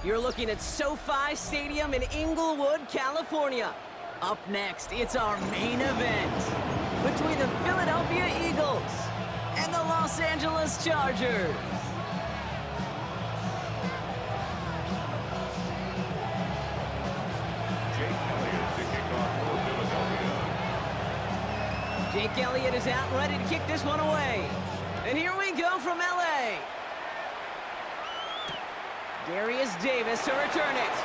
You're looking at SoFi Stadium in Inglewood, California. Up next, it's our main event between the Philadelphia Eagles and the Los Angeles Chargers. Jake Elliott is out and ready to kick this one away. And here we go from LA. Darius Davis to return it.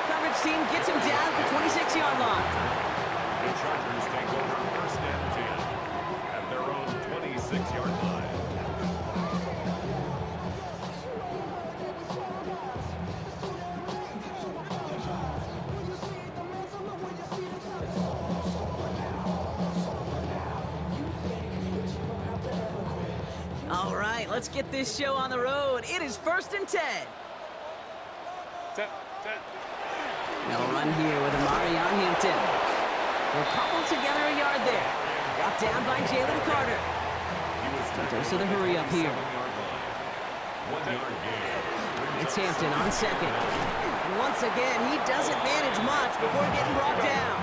Coverage team gets him down at the 26-yard line. The Chargers take over first and 10 at their own 26-yard line. All right, let's get this show on the road. It is 1st and 10. They'll run here with Marion Hampton. We'll cobble together a yard there. Brought down by Jalen Carter. Dose of the hurry up here. It's Hampton on second. And once again, he doesn't manage much before getting brought down.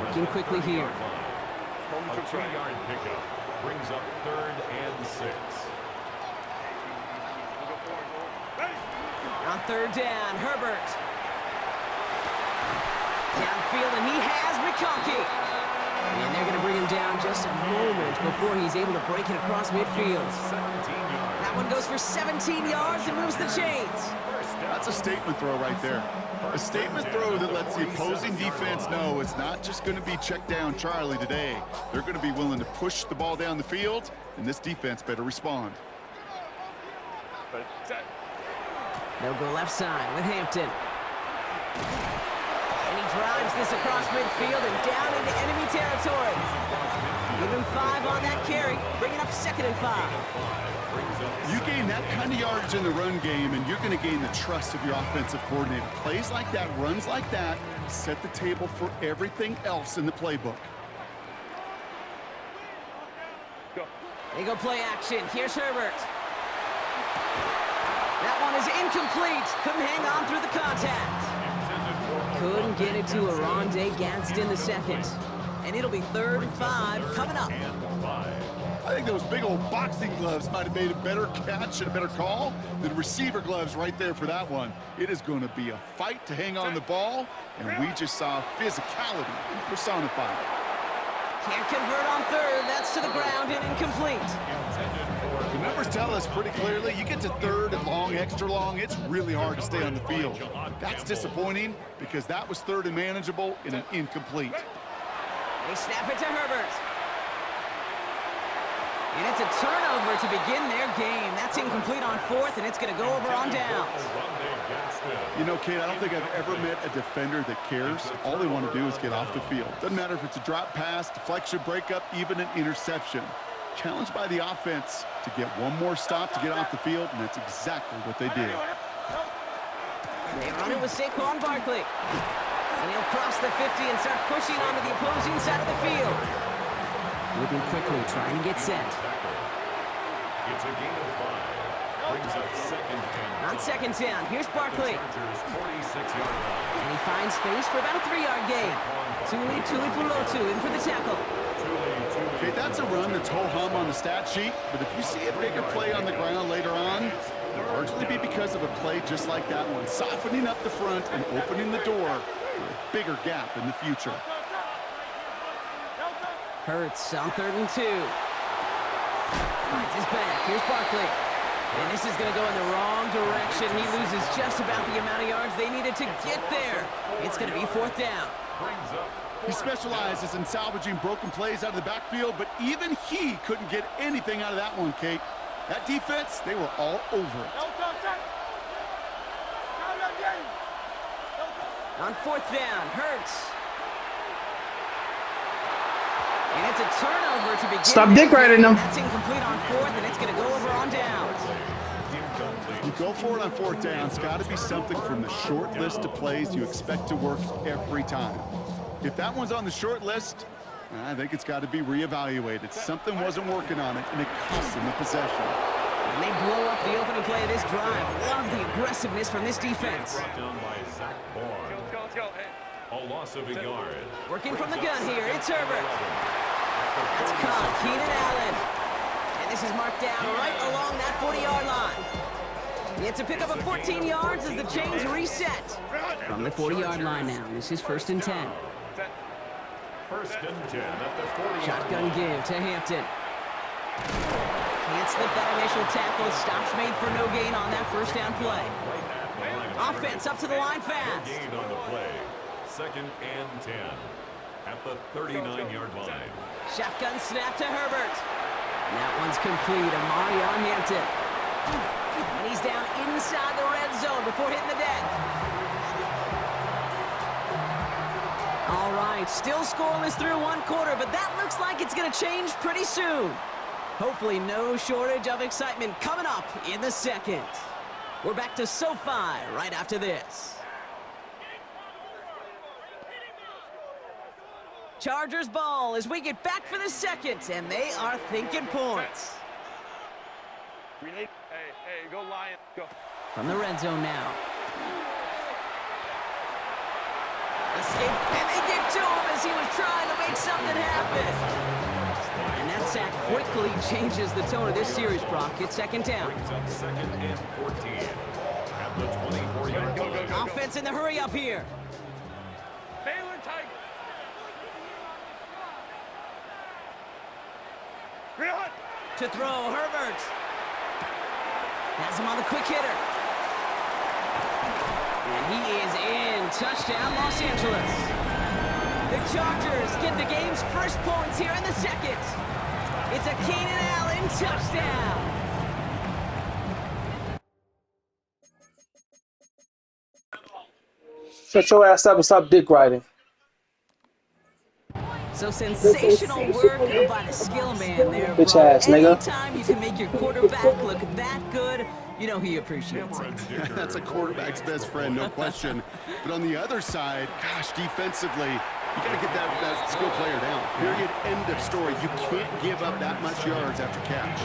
Working quickly here. A 2-yard pickup brings up 3rd and 6. On 3rd down, Herbert. Downfield, and he has McConkey. And they're going to bring him down just a moment before he's able to break it across midfield. That one goes for 17 yards and moves the chains. That's a statement throw right there. A statement throw that lets the opposing defense know it's not just going to be check down Charlie today. They're going to be willing to push the ball down the field, and this defense better respond. They'll go left side with Hampton. And he drives this across midfield and down into enemy territory. Give him 5 on that carry, bringing up 2nd and 5. You gain that kind of yardage in the run game, and you're going to gain the trust of your offensive coordinator. Plays like that, runs like that, set the table for everything else in the playbook. They go play action. Here's Herbert. That one is incomplete. Couldn't hang on through the contact. Couldn't get it to Arondé Gadsden the second. And it'll be 3rd and 5 coming up. I think those big old boxing gloves might have made a better catch and a better call than receiver gloves right there for that one. It is going to be a fight to hang on the ball, and we just saw physicality personified. Can't convert on 3rd. That's to the ground and incomplete. The numbers tell us pretty clearly, you get to 3rd and long, extra long, it's really hard to stay on the field. That's disappointing because that was 3rd and manageable in an incomplete. They snap it to Herbert. And it's a turnover to begin their game. That's incomplete on 4th, and it's going to go over on downs. You know, Kate, I don't think I've ever met a defender that cares. All they want to do is get off the field. Doesn't matter if it's a drop pass, deflection, breakup, even an interception. Challenged by the offense to get one more stop to get off the field, and that's exactly what they did. They run it with Saquon Barkley. And he'll cross the 50 and start pushing onto the opposing side of the field. Moving quickly, trying to get set. It's a gain of 5. Brings up 2nd down. On 2nd down, here's Barkley. And he finds space for about a 3-yard gain. Tuli Tuipulotu in for the tackle. Okay, that's a run that's ho-hum on the stat sheet, but if you see a bigger play on the ground later on, it'll largely be because of a play just like that one, softening up the front and opening the door for a bigger gap in the future. Hurts on 3rd and 2. Finds his back. Here's Barkley. And this is going to go in the wrong direction. He loses just about the amount of yards they needed to get there. It's going to be 4th down. He specializes in salvaging broken plays out of the backfield, but even he couldn't get anything out of that one, Kate. That defense, they were all over it. On 4th down, Hurts. And it's a turnover to begin. Stop dick riding them. That's incomplete on 4th, and it's going to go over on downs. You go for it on 4th down. It's got to be something from the short list of plays you expect to work every time. If that one's on the short list, I think it's got to be reevaluated. Something wasn't working on it, and it cost them the possession. And they blow up the opening play of this drive. Love the aggressiveness from this defense. Brought down by Zach Barr. A loss of a yard. Working from the gun here, it's Herbert. That's caught, Keenan Allen. And this is marked down right along that 40-yard line. He had to pick up a 14 yards as the chains reset. From the 40-yard line now, this is 1st and 10. 1st and 10 at the 40. Shotgun give to Hampton. Can't slip that initial tackle. Stops made for no gain on that first down play. Offense up to the line fast. Gain on the play. 2nd and 10 at the 39-yard line. Shotgun snap to Herbert. And that one's complete. Amari on Hampton. And he's down inside the red zone before hitting the deck. All right, still scoreless through 1 quarter, but that looks like it's going to change pretty soon. Hopefully no shortage of excitement coming up in the 2nd. We're back to SoFi right after this. Chargers ball as we get back for the 2nd, and they are thinking points. Hey, go Lions, go. From the red zone now. Escape, and they get to him as he was trying to make something happen. And that sack quickly changes the tone of this series, Brock. It's 2nd down. Brings up 2nd and 14 at the 24-yard line. Offense in the hurry up here. Baylor Tiger. To throw, Herbert. Has him on the quick hitter. And he is in. Touchdown, Los Angeles. The Chargers get the game's first points here in the 2nd. It's a Keenan Allen touchdown. Shut your ass up and stop dick riding. So sensational work by the skill man there, Bitch bro. ass, nigga. Anytime you can make your quarterback look that good, you know he appreciates it. That's a quarterback's best friend, no question. But on the other side, gosh, defensively, you got to get that skill player down. Period, end of story. You can't give up that much yards after catch.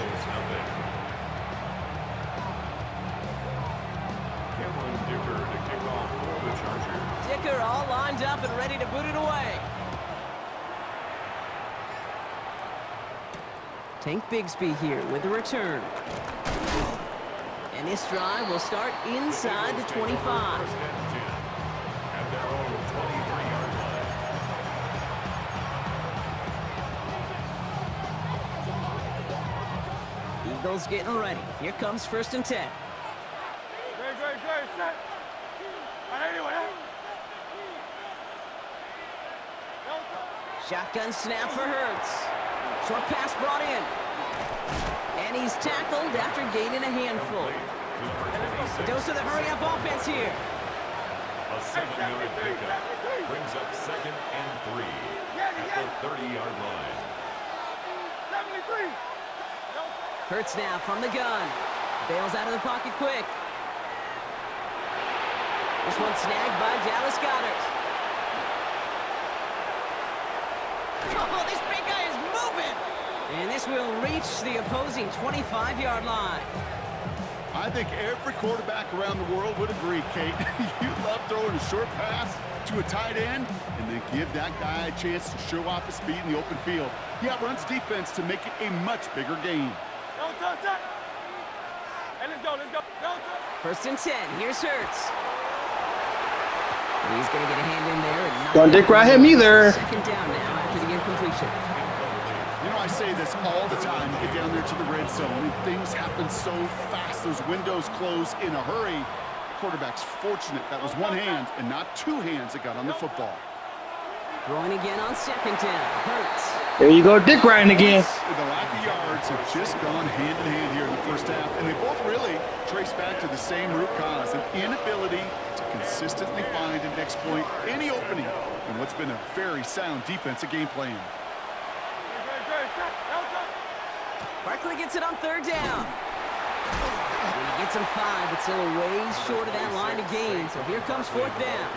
Cameron Dicker to kick off for the Chargers. Dicker all lined up and ready to boot it away. Tank Bigsby here with the return. And this drive will start inside the 25. 1st and 10 at their own 23-yard line. Eagles getting ready. Here comes 1st and 10. Great, set. Anyway. Shotgun snap for Hurts. Short pass brought in. And he's tackled after gaining a handful. Dose of the hurry-up offense here. A 7-yard pickup brings up 2nd and 3 at the 30-yard line. 73. Hurts now from the gun. Bails out of the pocket quick. This one snagged by Dallas Goedert. Oh, this big guy is moving. And this will reach the opposing 25-yard line. I think every quarterback around the world would agree, Kate. You love throwing a short pass to a tight end and then give that guy a chance to show off his speed in the open field. He outruns defense to make it a much bigger gain. Hey, let's go. 1st and 10. Here's Hurts. He's going to get a hand in there. And Don't dick ride him either. 2nd down now after the incompletion. You know, I say this all the time. You get down there to the red zone, and things happen so fast. Those windows close in a hurry. The quarterback's fortunate that was one hand and not two hands that got on the football. Throwing again on 2nd down. Hurts. There you go, dick riding again. The lack of yards have just gone hand in hand here in the first half, and they both really trace back to the same root cause, an inability to consistently find and exploit any opening in what's been a very sound defensive game plan. Barkley gets it on 3rd down. And he gets him 5, but still a ways short of that line to gain. So here comes 4th down.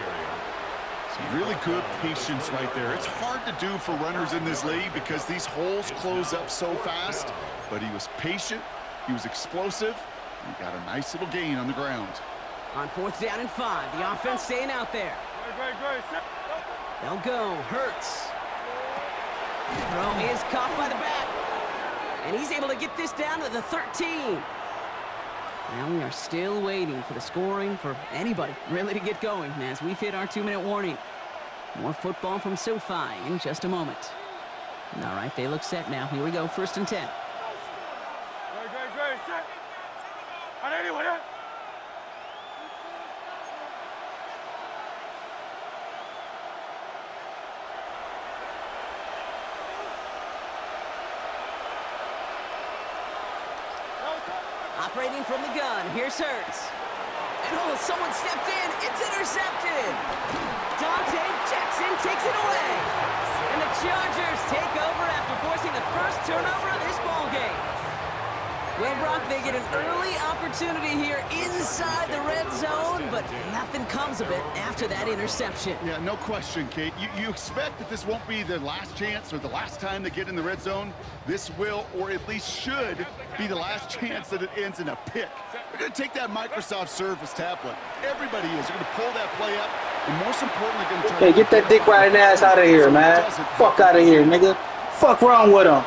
Some really good patience right there. It's hard to do for runners in this league because these holes close up so fast, but he was patient He was explosive, and he got a nice little gain on the ground. On 4th down and 5, the offense staying out there. They'll go. Hurts. Throw is caught by the back. And he's able to get this down to the 13. Now we are still waiting for the scoring for anybody really to get going as we've hit our 2-minute warning. More football from SoFi in just a moment. All right, they look set now. Here we go, 1st and 10. Great, set. On anyone, yeah? Operating from the gun, here's Hurts. And oh, someone stepped in, it's intercepted! Dante Jackson takes it away! And the Chargers take over after forcing the first turnover of this ballgame. Well, Brock, they get an early opportunity here inside the red zone, but nothing comes of it after that interception. Yeah, no question, Kate. You expect that this won't be the last chance or the last time they get in the red zone. This will, or at least should, be the last chance that it ends in a pick. They're going to take that Microsoft Surface tablet. Everybody is. They're going to pull that play up, and most importantly, going to try Hey, get that dick riding ass out of here, man. Fuck out of here, nigga. Fuck wrong with him.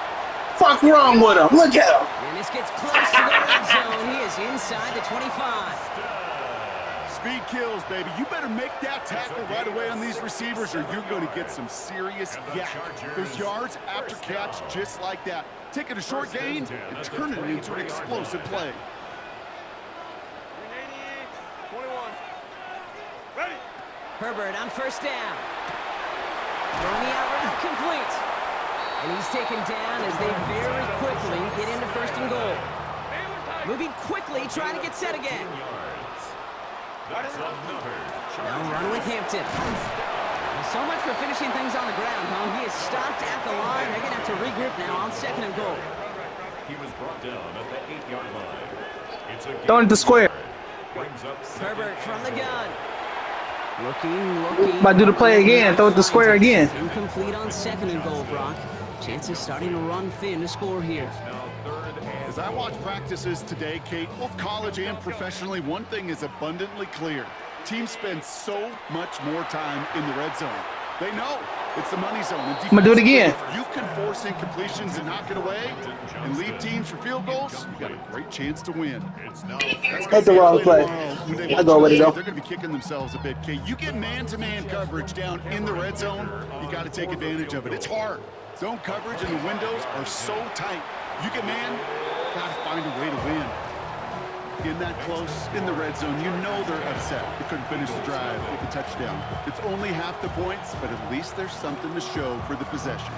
Fuck wrong with him. Look at him. And this gets close to the red zone. He is inside the 25. Speed kills, baby. You better make that tackle right away on these receivers or you're going to get some serious yak. Those yards after catch just like that. Taking a short gain and turning it into an explosive play. 21. Ready. Herbert on 1st down. Throwing the out route complete. And he's taken down as they very quickly get into 1st and goal. Moving quickly, trying to get set again. Now run with Hampton. So much for finishing things on the ground, huh? He is stopped at the line. They're going to have to regroup now on 2nd and goal. He was brought down at the 8-yard line. It's a Throw it to square. brings up Herbert from the gun. Looking. Might do the play again. Throw it to square again. Incomplete on 2nd and goal, Brock. Chances starting to run thin to score here. As I watch practices today, Kate, both college and professionally, one thing is abundantly clear. Teams spend so much more time in the red zone. They know it's the money zone. I'm gonna do it again. If you can force incompletions and knock it away and leave teams for field goals, you got a great chance to win. That's the wrong play. I go with it, though. They're going to be kicking themselves a bit, Kate. You get man-to-man coverage down in the red zone, you got to take advantage of it. It's hard. Zone coverage and the windows are so tight. You get man, got to find a way to win. In that close, in the red zone, you know they're upset. They couldn't finish the drive with the touchdown. It's only half the points, but at least there's something to show for the possession.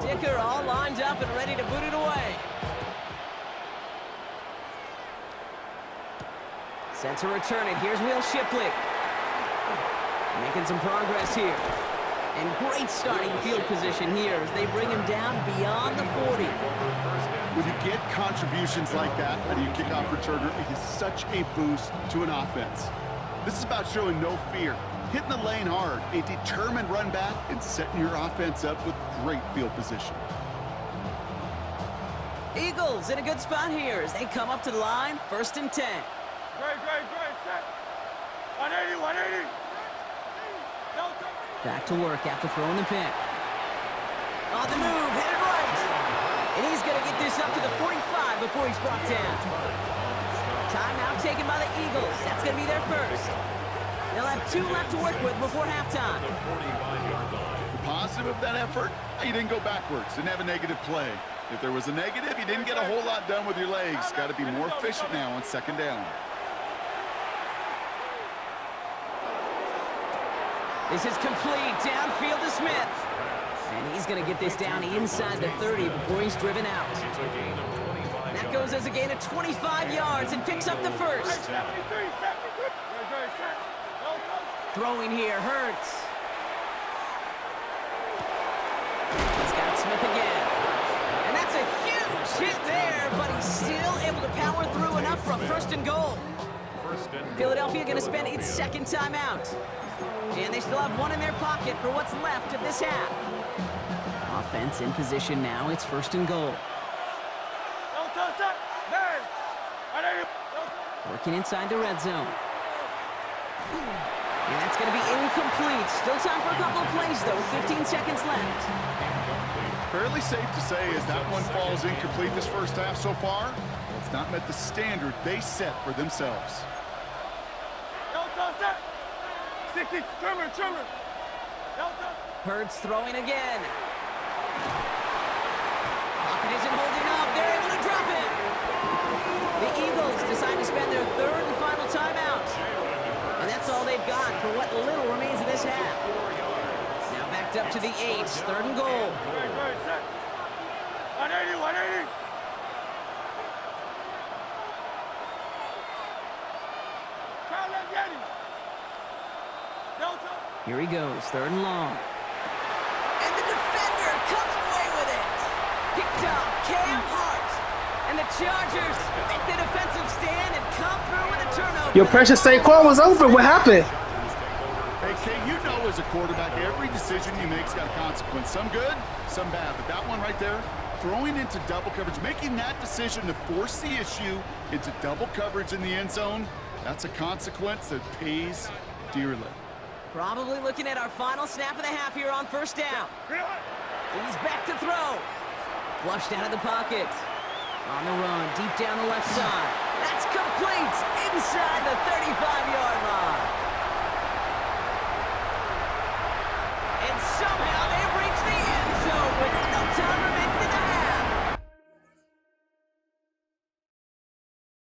Dicker all lined up and ready to boot it away. Set to return it. Here's Will Shipley. Making some progress here. And great starting field position here as they bring him down beyond the 40. When you get contributions like that out of your kickoff returner, it is such a boost to an offense. This is about showing no fear, hitting the lane hard, a determined run back, and setting your offense up with great field position. Eagles in a good spot here as they come up to the line, 1st and 10. Great, set. 180, 180. Back to work after throwing the pick. On the move, headed right. And he's going to get this up to the 45 before he's brought down. Timeout taken by the Eagles. That's going to be their first. They'll have 2 left to work with before halftime. The positive of that effort, you didn't go backwards, didn't have a negative play. If there was a negative, you didn't get a whole lot done with your legs. Got to be more efficient now on 2nd down. This is complete, downfield to Smith. And he's going to get this down inside the 30 before he's driven out. That goes as a gain of 25 yards and picks up the first. Throwing here, Hurts. He's got Smith again. And that's a huge hit there, but he's still able to power through enough for a 1st and goal. first and goal. Philadelphia going to spend its second timeout. And they still have one in their pocket for what's left of this half. Offense in position now. It's first and goal. Working inside the red zone. And that's going to be incomplete. Still time for a couple of plays, though. 15 seconds left. Fairly safe to say as that one falls incomplete this first half so far, it's not met the standard they set for themselves. Hurts throwing again. Pocket isn't holding up. They're able to drop it. The Eagles decide to spend their third and final timeout. And that's all they've got for what little remains of this half. Now backed up to the 8, third and goal. 180, 180. Here he goes, third and long. And the defender comes away with it. Picked up, Cam Hart. And the Chargers make the defensive stand and come through with a turnover. Your precious Saquon was open. What happened? Hey, Kate, you know as a quarterback, every decision you make's got a consequence. Some good, some bad. But that one right there, throwing into double coverage, making that decision to force the issue into double coverage in the end zone, that's a consequence that pays dearly. Probably looking at our final snap of the half here on first down. He's back to throw. Flushed out of the pocket. On the run, deep down the left side. That's complete inside the